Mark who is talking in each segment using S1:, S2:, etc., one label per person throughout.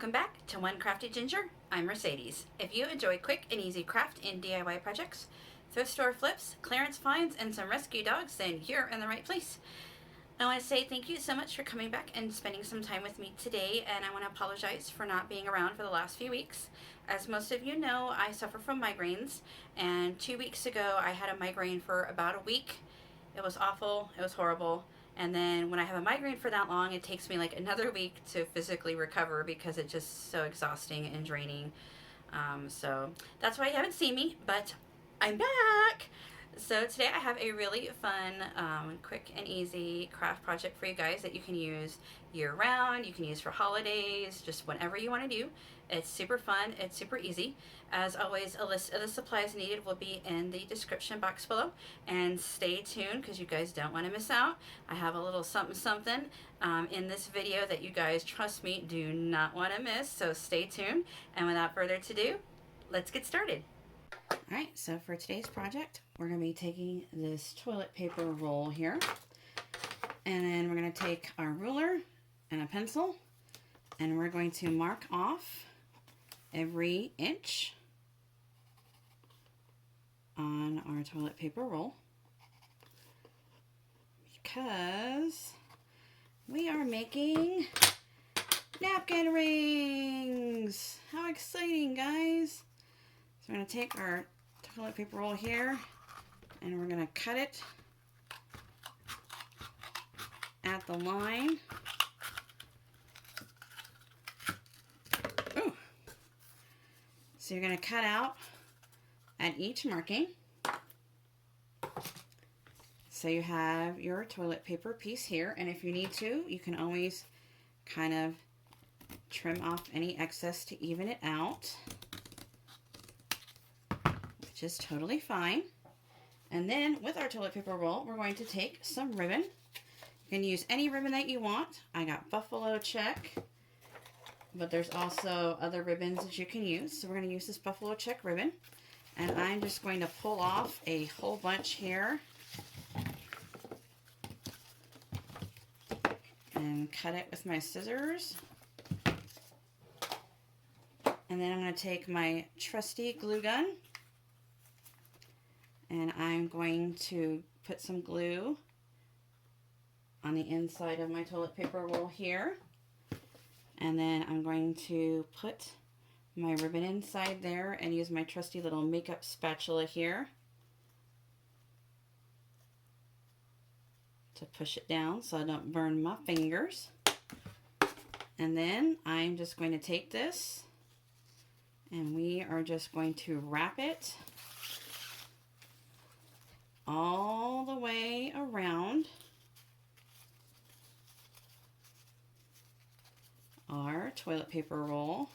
S1: Welcome back to One Crafty Ginger. I'm Mercedes. If you enjoy quick and easy craft and DIY projects, thrift store flips, clearance finds, and some rescue dogs, then you're in the right place. I want to say thank you so much for coming back and spending some time with me today, and I want to apologize for not being around for the last few weeks. As most of you know, I suffer from migraines, and 2 weeks ago I had a migraine for about a week. It was awful, it was horrible. And then when I have a migraine for that long, it takes me like another week to physically recover because it's just so exhausting and draining. So that's why you haven't seen me, but I'm back. So today I have a really fun, quick and easy craft project for you guys that you can use year round. You can use for holidays, just whenever you want to do. It's super fun. It's super easy. As always, a list of the supplies needed will be in the description box below. And stay tuned because you guys don't want to miss out. I have a little something in this video that you guys, trust me, do not want to miss. So stay tuned. And without further ado, let's get started. Alright, so for today's project, we're going to be taking this toilet paper roll here. And then we're going to take our ruler and a pencil. And we're going to mark off every inch on our toilet paper roll. Because we are making napkin rings! How exciting, guys! So we're going to take our toilet paper roll here and we're going to cut it at the line. Ooh. So you're going to cut out at each marking. So you have your toilet paper piece here, and if you need to, you can always kind of trim off any excess to even it out, which is totally fine. And then with our toilet paper roll, we're going to take some ribbon. You can use any ribbon that you want. I got buffalo check, but there's also other ribbons that you can use. So we're going to use this buffalo check ribbon, and I'm just going to pull off a whole bunch here and cut it with my scissors. And then I'm going to take my trusty glue gun and I'm going to put some glue on the inside of my toilet paper roll here. And then I'm going to put my ribbon inside there and use my trusty little makeup spatula here to push it down so I don't burn my fingers. And then I'm just going to take this and we are just going to wrap it all the way around our toilet paper roll.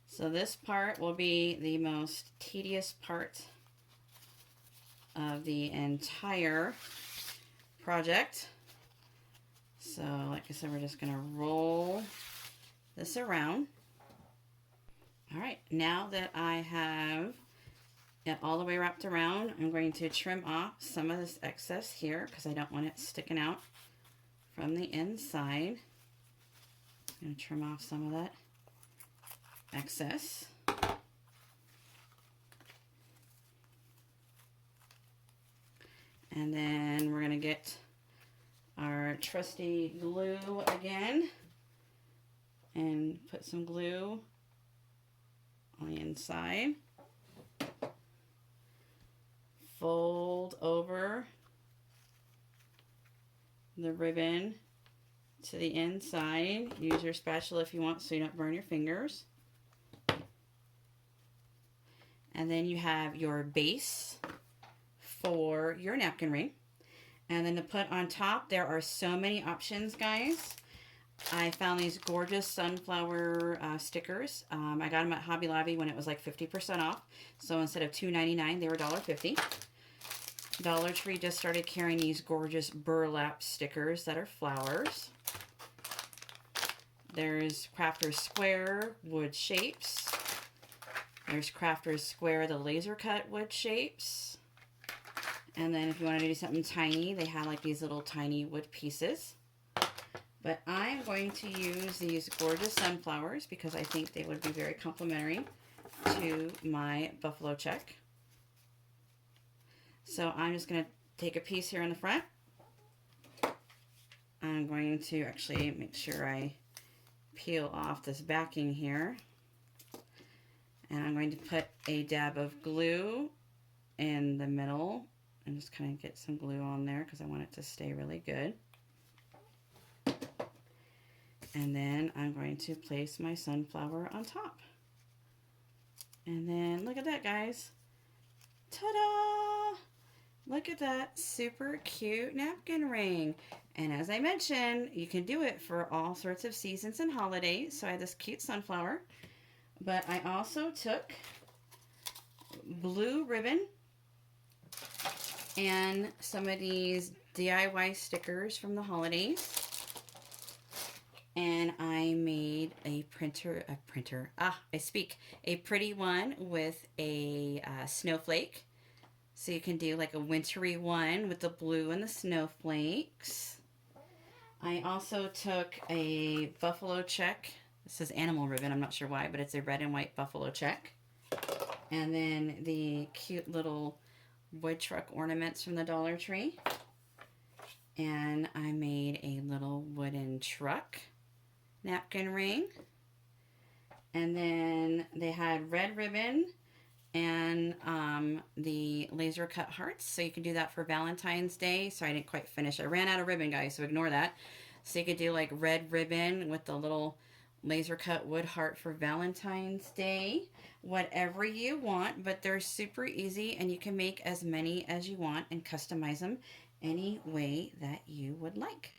S1: So this part will be the most tedious part of the entire project. So like I said, we're just going to roll this around. Alright, now that I have it all the way wrapped around, I'm going to trim off some of this excess here because I don't want it sticking out from the inside. I'm going to trim off some of that excess. And then we're going to get our trusty glue again and put some glue on the inside. Fold over the ribbon to the inside. Use your spatula if you want so you don't burn your fingers. And then you have your base for your napkin ring. And then to put on top, there are so many options, guys. I found these gorgeous sunflower stickers. I got them at Hobby Lobby when it was like 50% off. So instead of $2.99, they were $1.50. Dollar Tree just started carrying these gorgeous burlap stickers that are flowers. There's Crafter's Square wood shapes. There's Crafter's Square, the laser cut wood shapes. And then if you want to do something tiny, they have like these little tiny wood pieces. But I'm going to use these gorgeous sunflowers because I think they would be very complimentary to my buffalo check. So I'm just going to take a piece here in the front. I'm going to actually make sure I peel off this backing here. And I'm going to put a dab of glue in the middle and just kind of get some glue on there because I want it to stay really good. And then I'm going to place my sunflower on top. And then look at that, guys. Ta-da! Look at that super cute napkin ring. And as I mentioned, you can do it for all sorts of seasons and holidays. So I have this cute sunflower. But I also took blue ribbon and some of these DIY stickers from the holidays. And I made a pretty one with a snowflake. So you can do like a wintry one with the blue and the snowflakes. I also took a buffalo check. This is animal ribbon, I'm not sure why, but it's a red and white buffalo check. And then the cute little wood truck ornaments from the Dollar Tree. And I made a little wooden truck napkin ring. And then they had red ribbon and the laser cut hearts. So you can do that for Valentine's Day. So I didn't quite finish. I ran out of ribbon, guys, so ignore that. So you could do like red ribbon with the little laser cut wood heart for Valentine's Day. Whatever you want, but they're super easy and you can make as many as you want and customize them any way that you would like.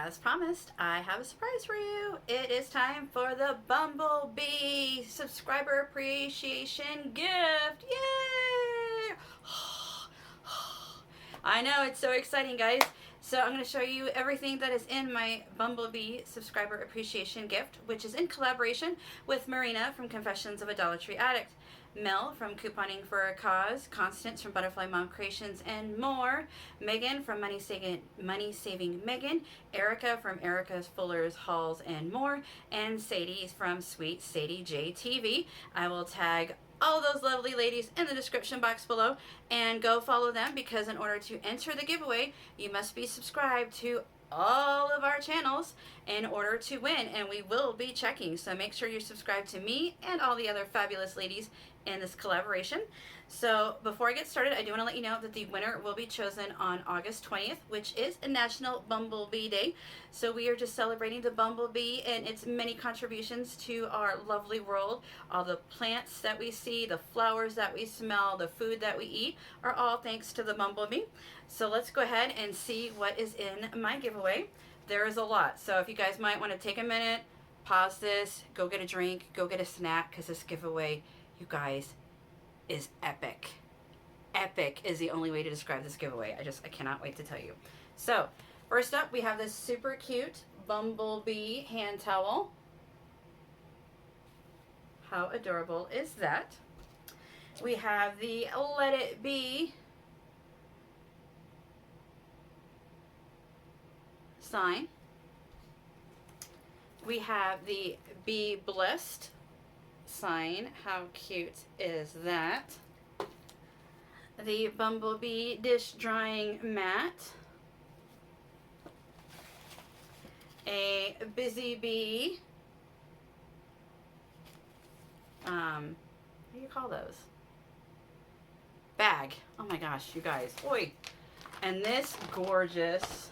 S1: As promised, I have a surprise for you. It is time for the Bumblebee subscriber appreciation gift. Yay! I know, it's so exciting, guys. So I'm going to show you everything that is in my Bumblebee subscriber appreciation gift, which is in collaboration with Marina from Confessions of a Dollar Tree Addict, Mel from Couponing for a Cause, Constance from Butterfly Mom Creations, and more, Megan from Money Saving Megan, Erica from Erica's Fuller's Hauls and More, and Sadie from Sweet Sadie JTV. I will tag all those lovely ladies in the description box below and go follow them, because in order to enter the giveaway, you must be subscribed to all of our channels in order to win, and we will be checking. So make sure you're subscribed to me and all the other fabulous ladies in this collaboration. So before I get started, I do want to let you know that the winner will be chosen on August 20th, which is a National Bumblebee Day. So we are just celebrating the bumblebee and its many contributions to our lovely world. All the plants that we see, the flowers that we smell, the food that we eat are all thanks to the bumblebee. So let's go ahead and see what is in my giveaway. There is a lot. So if you guys might want to take a minute, pause this, go get a drink, go get a snack, because this giveaway, you guys, is epic. Epic is the only way to describe this giveaway. I cannot wait to tell you. So first up, we have this super cute bumblebee hand towel. How adorable is that? We have the Let It Be sign. We have the Be Blessed sign. How cute is that? The Bumblebee dish drying mat. A Busy Bee. What do you call those? Bag. Oh my gosh, you guys. Oi. And this gorgeous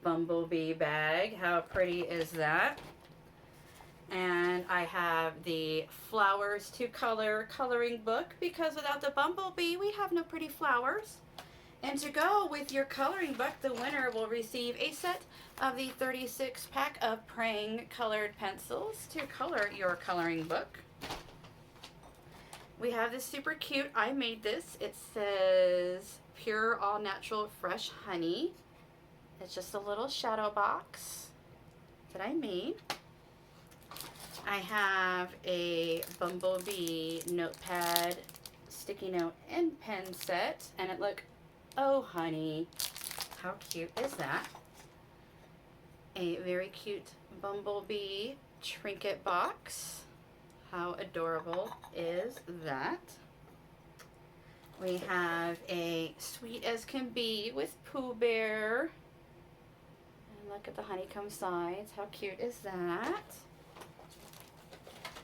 S1: bumblebee bag. How pretty is that? And I have the Flowers to Color coloring book, because without the bumblebee, we have no pretty flowers. And to go with your coloring book, the winner will receive a set of the 36 pack of Prang colored pencils to color your coloring book. We have this super cute, I made this. It says pure all natural fresh honey. It's just a little shadow box that I made. I have a Bumblebee notepad, sticky note, and pen set, and it look, oh honey, how cute is that? A very cute Bumblebee trinket box. How adorable is that? We have a sweet as can be with Pooh Bear. And look at the honeycomb sides. How cute is that?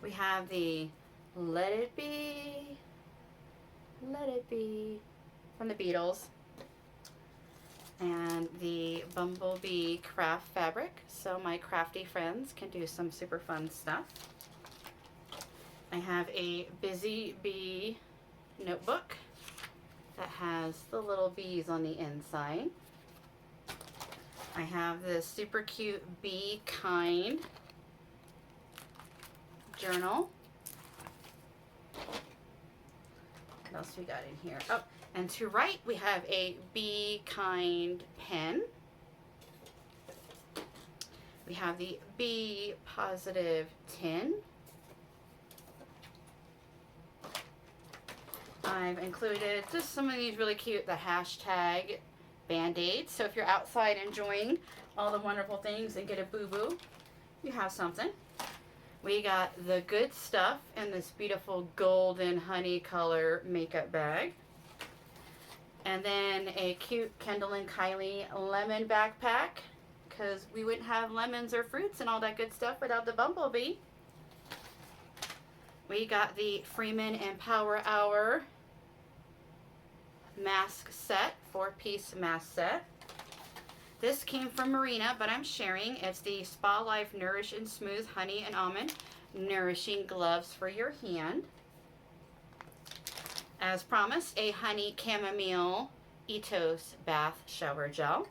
S1: We have the Let It Be from the Beatles. And the Bumblebee craft fabric, so my crafty friends can do some super fun stuff. I have a Busy Bee notebook that has the little bees on the inside. I have this super cute Be Kind journal. What else we got in here? Oh, and to write we have a Be Kind pen. We have the Be Positive tin. I've included just some of these really cute, the hashtag Band-Aids. So if you're outside enjoying all the wonderful things and get a boo-boo, you have something. We got the good stuff in this beautiful golden honey color makeup bag. And then a cute Kendall and Kylie lemon backpack, because we wouldn't have lemons or fruits and all that good stuff without the Bumblebee. We got the Freeman and Power Hour mask set, 4-piece mask set. This came from Marina, but I'm sharing. It's the Spa Life Nourish and Smooth Honey and Almond Nourishing Gloves for your hand. As promised, a Honey Chamomile Ethos Bath Shower Gel.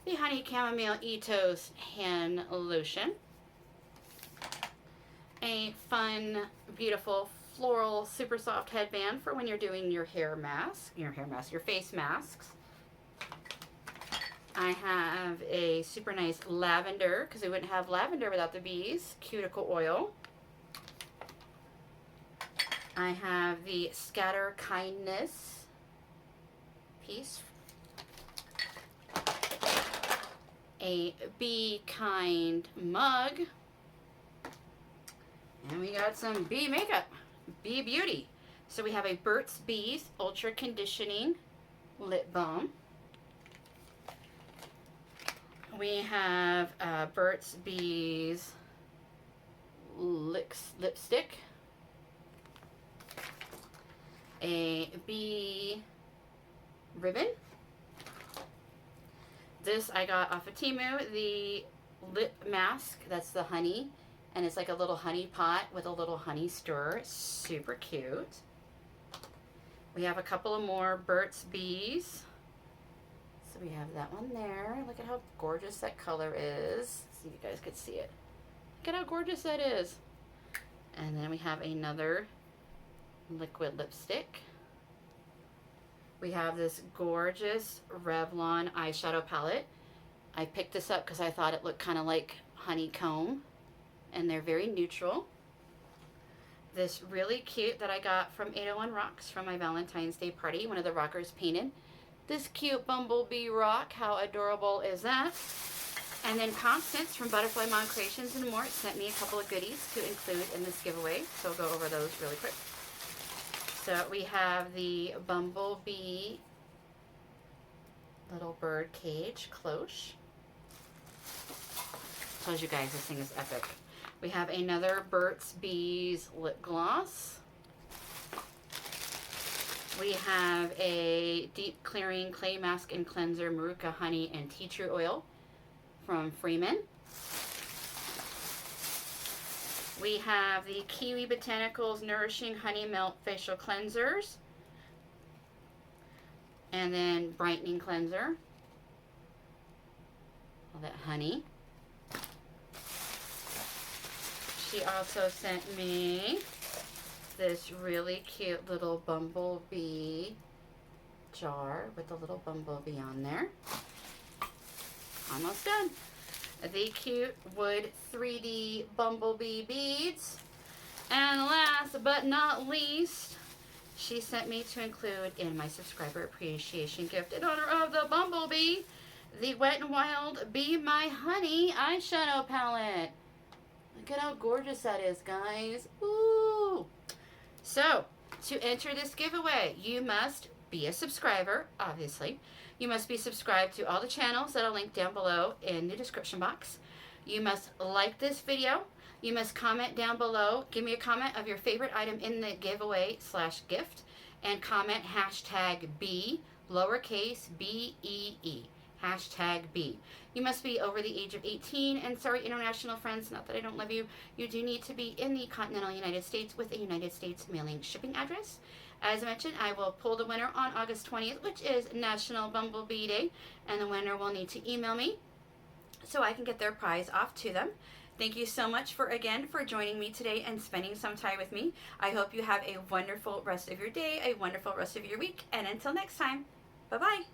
S1: The Honey Chamomile Ethos Hand Lotion. A fun, beautiful, floral, super soft headband for when you're doing your your face masks. I have a super nice lavender, because we wouldn't have lavender without the bees, cuticle oil. I have the Scatter Kindness piece. A Be Kind mug. And we got some bee makeup, Bee Beauty. So we have a Burt's Bees Ultra Conditioning Lip Balm. We have Burt's Bees lipstick. A bee ribbon. This I got off of Temu, the lip mask, that's the honey, and it's like a little honey pot with a little honey stir. Super cute. We have a couple of more Burt's Bees. So we have that one there. Look at how gorgeous that color is. See if you guys could see it. Look at how gorgeous that is. And then we have another liquid lipstick. We have this gorgeous Revlon eyeshadow palette. I picked this up because I thought it looked kind of like honeycomb, and they're very neutral. This really cute that I got from 801 Rocks from my Valentine's Day party. One of the rockers painted this cute bumblebee rock. How adorable is that? And then Constance from Butterfly Mom Creations and More sent me a couple of goodies to include in this giveaway. So I'll go over those really quick. So we have the Bumblebee little bird cage cloche. Tells you guys this thing is epic. We have another Burt's Bees lip gloss. We have a deep clearing clay mask and cleanser, Maruca honey and tea tree oil from Freeman. We have the Kiwi Botanicals Nourishing Honey Melt Facial Cleansers. And then brightening cleanser. All that honey. She also sent me this really cute little bumblebee jar with a little bumblebee on there. Almost done. The cute wood 3D bumblebee beads. And last but not least, she sent me to include in my subscriber appreciation gift in honor of the bumblebee, the Wet n Wild Be My Honey eyeshadow palette. Look at how gorgeous that is, guys. Ooh. So, to enter this giveaway, you must be a subscriber, obviously. You must be subscribed to all the channels that I'll link down below in the description box. You must like this video. You must comment down below. Give me a comment of your favorite item in the giveaway / gift. And comment hashtag B, lowercase B-E-E. Hashtag B. You must be over the age of 18. And sorry, international friends, not that I don't love you. You do need to be in the continental United States with a United States mailing shipping address. As I mentioned, I will pull the winner on August 20th, which is National Bumblebee Day. And the winner will need to email me so I can get their prize off to them. Thank you so much for joining me today and spending some time with me. I hope you have a wonderful rest of your day, a wonderful rest of your week, and until next time, bye-bye.